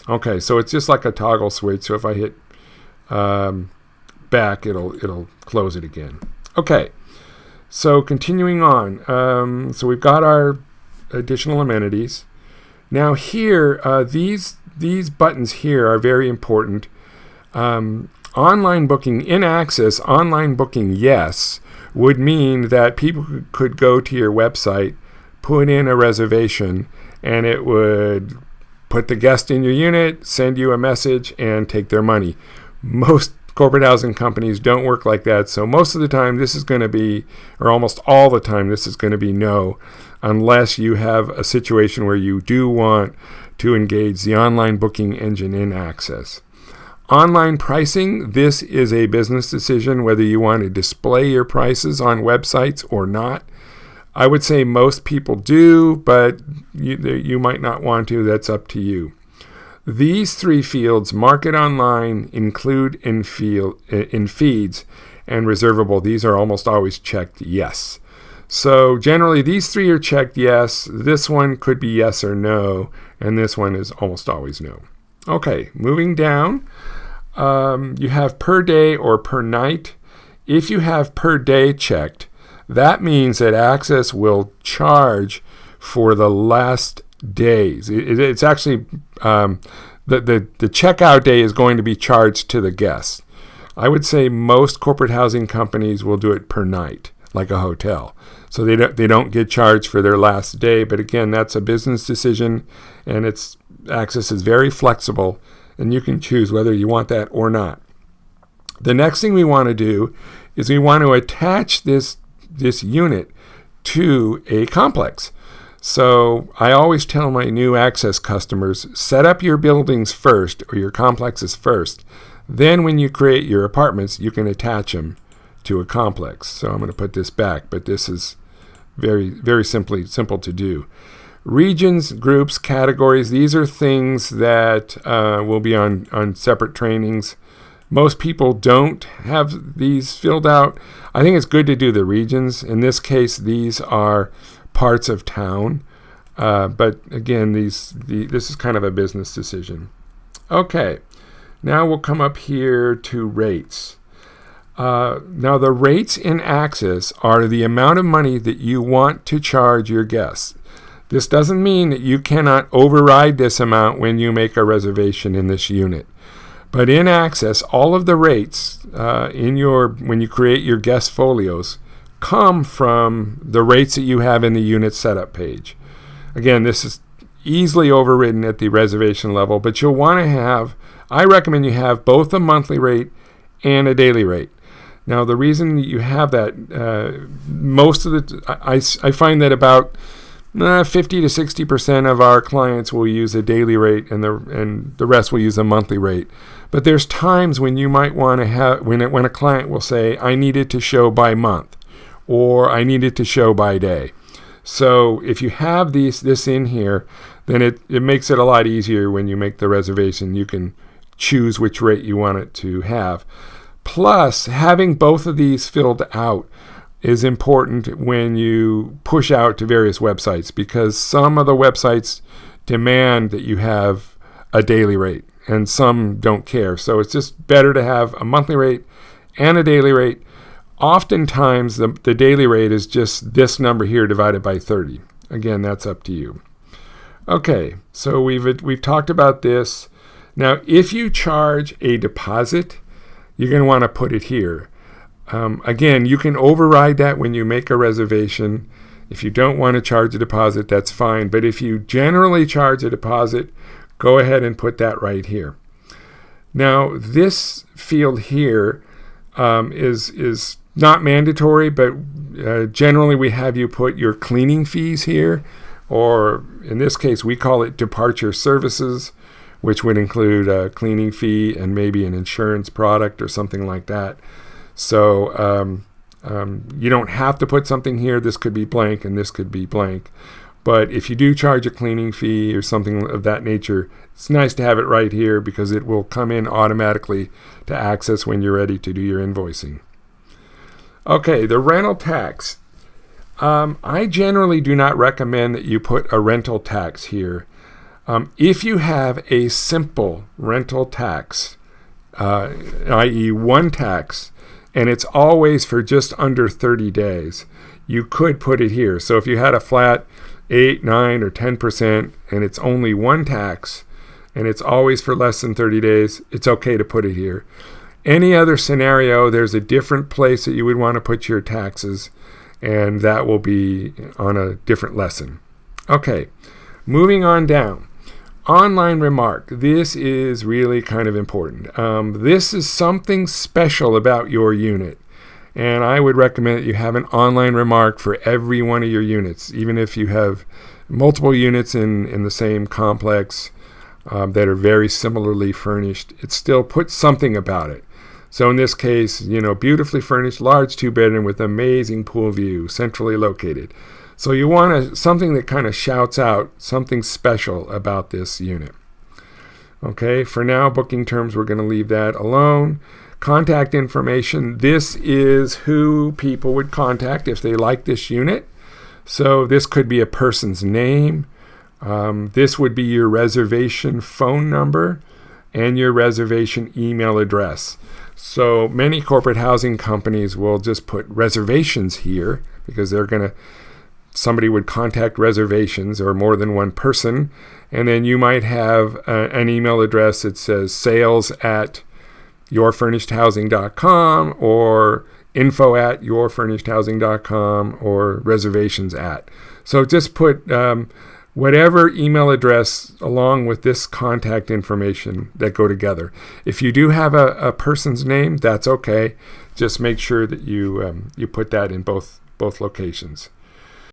Okay, so it's just like a toggle switch. So if I hit back, it'll close it again. Okay, so continuing on. So we've got our additional amenities. Now here, these buttons here are very important. Online booking in Aaxsys, online booking yes, would mean that people could go to your website, put in a reservation, and it would put the guest in your unit, send you a message, and take their money. Most corporate housing companies don't work like that, so most of the time this is going to be, or almost all the time, this is going to be no, unless you have a situation where you do want to engage the online booking engine in Aaxsys. Online pricing, this is a business decision whether you want to display your prices on websites or not. I would say most people do, but you might not want to. That's up to you. These three fields, market online, include in feeds, and reservable, these are almost always checked yes. So generally these three are checked yes. This one could be yes or no, and this one is almost always no. Okay, moving down, you have per day or per night. If you have per day checked, that means that Aaxsys will charge for the last days. It's actually, the checkout day is going to be charged to the guest. I would say most corporate housing companies will do it per night, like a hotel. So they don't get charged for their last day, but again, that's a business decision, and Aaxsys is very flexible, and you can choose whether you want that or not. The next thing we want to do is we want to attach this unit to a complex. So I always tell my new Aaxsys customers, set up your buildings first, or your complexes first. Then when you create your apartments, you can attach them to a complex. So I'm going to put this back, but this is very, very simple to do. Regions, groups, categories, these are things that will be on separate trainings. Most people don't have these filled out. I think it's good to do the regions. In this case, these are parts of town. But again, this is kind of a business decision. Okay, now we'll come up here to rates. Now the rates in Aaxsys are the amount of money that you want to charge your guests. This doesn't mean that you cannot override this amount when you make a reservation in this unit. But in Aaxsys, all of the rates when you create your guest folios come from the rates that you have in the unit setup page. Again, this is easily overridden at the reservation level, but you'll want to I recommend you have both a monthly rate and a daily rate. Now, the reason that you have that, I find that about 50 to 60% of our clients will use a daily rate, and the rest will use a monthly rate. But there's times when you might want to have, when a client will say, I need it to show by month, or I need it to show by day. So if you have this in here, then it makes it a lot easier when you make the reservation. You can choose which rate you want it to have. Plus, having both of these filled out is important when you push out to various websites, because some of the websites demand that you have a daily rate and some don't care. So it's just better to have a monthly rate and a daily rate. Oftentimes the daily rate is just this number here divided by 30. Again, that's up to you. Okay, so we've talked about this. Now, if you charge a deposit, you're going to want to put it here. Again, you can override that when you make a reservation. If you don't want to charge a deposit, that's fine. But if you generally charge a deposit, go ahead and put that right here. Now, this field here is not mandatory, but generally we have you put your cleaning fees here, or in this case, we call it departure services, which would include a cleaning fee and maybe an insurance product or something like that. So you don't have to put something here. This could be blank and this could be blank. But if you do charge a cleaning fee or something of that nature, it's nice to have it right here because it will come in automatically to Aaxsys when you're ready to do your invoicing. Okay, the rental tax. I generally do not recommend that you put a rental tax here. If you have a simple rental tax, i.e. one tax, and it's always for just under 30 days, you could put it here. So if you had a flat 8, 9, or 10%, and it's only one tax, and it's always for less than 30 days, it's okay to put it here. Any other scenario, there's a different place that you would want to put your taxes, and that will be on a different lesson. Okay, moving on down. Online remark. This is really kind of important. This is something special about your unit, and I would recommend that you have an online remark for every one of your units, even if you have multiple units in the same complex that are very similarly furnished. It still puts something about it. So in this case, beautifully furnished, large 2-bedroom with amazing pool view, centrally located. So you want something that kind of shouts out something special about this unit. Okay, for now, booking terms, we're going to leave that alone. Contact information. This is who people would contact if they like this unit. So this could be a person's name. This would be your reservation phone number and your reservation email address. So many corporate housing companies will just put reservations here because somebody would contact reservations or more than one person, and then you might have an email address that says sales@yourfurnishedhousing.com or info@yourfurnishedhousing.com or reservations at. So just put whatever email address along with this contact information that go together. If you do have a person's name, that's okay. Just make sure that you put that in both locations.